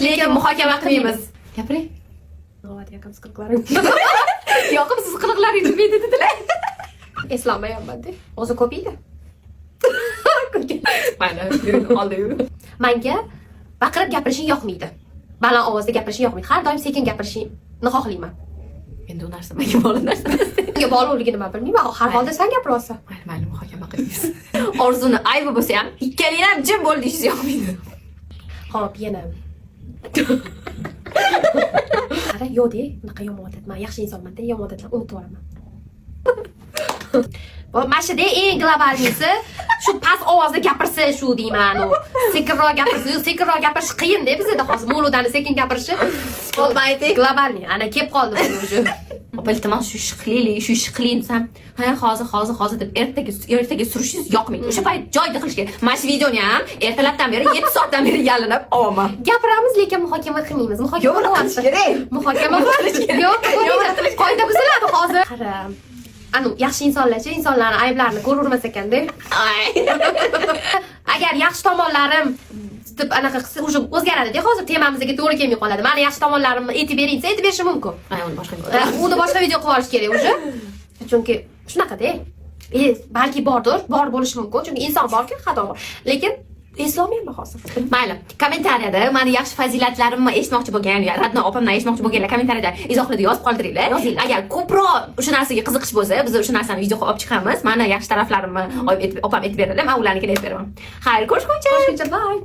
lekin muhokama qilmaymiz. Gapiring. Navbat yoqimsiz qiliqlaring. Yoqimsiz qiliqlaring nimaydi dedilar. Eslolmayapman-da. O'zi ko'piydi. Mana, oldi yur. Menga baqirib gapirishing yoqmaydi. Baland ovozda gapirishing yoqmaydi. Har doim sekin gapirishingni xohlayman. Endi u narsa menga bog'liq narsa. Menga bog'liqligini men bilmayman. Har holda sen gapirasan. Mayli, muhokama qilamiz. Orzuni aybi bo'lsa ham, ikkalinglar ham jim bo'l deyishingiz yoqmaydi. Xo'p, yana. Qara, yo'q-de, bunaqa yomon odat. Men yaxshi insonman-da, yomon odatlarni unutib olaman. Mashida eng globalnisi shu past ovozda gapirsa shu deyman. Sekinroq gapirish qiyin-da bizda hozir. Mo'ludani sekin gapirishi bo'lmaydi. Globalniy. Ana kelib qoldi bu уже. Opa, iltimos shu shiqling desam, ha, hozir deb ertaga surishingiz yoqmaydi. O'sha payt joyida qilish kerak. Mana shu videoni ham ertalabdan beri 7 soatdan beri yalinib olaman. Gapiramiz, lekin muhokama qilmaymiz. Muhokama qilish kerak. Muhokama qilish kerak. Yo'q, qoida buziladi hozir. Qara. Anu yaxshi insonlarcha insonlarning ayblarini ko'ravermas ekanda. Agar yaxshi tomonlarim deb anaqa qilsa, o'sha o'zgaradi-da. Hozir temamizga to'g'ri kelmay qoladi. Meni yaxshi tomonlarimni aytib bering, aytib berishi mumkin. Uni boshqa uni boshqa video qilib olish kerak o'sha. Chunki shunaqada. Balki bor bo'lishi mumkin. Chunki inson borki, xato bor. Lekin eslolmayman hozir. Mayli, kommentariyada meni yaxshi fazilatlarimni eshitmoqchi bo'lgan, ya Radno opamdan eshitmoqchi bo'lganlar kommentariyada izohlarda yozib qoldiringlar. Agar ko'proq o'sha narsaga qiziqish bo'lsa, biz o'sha narsani video qilib olib chiqamiz. Meni yaxshi taraflarimni opam aytib beradi, men ularnikini aytib beraman. Xayr, ko'rishguncha. Bye.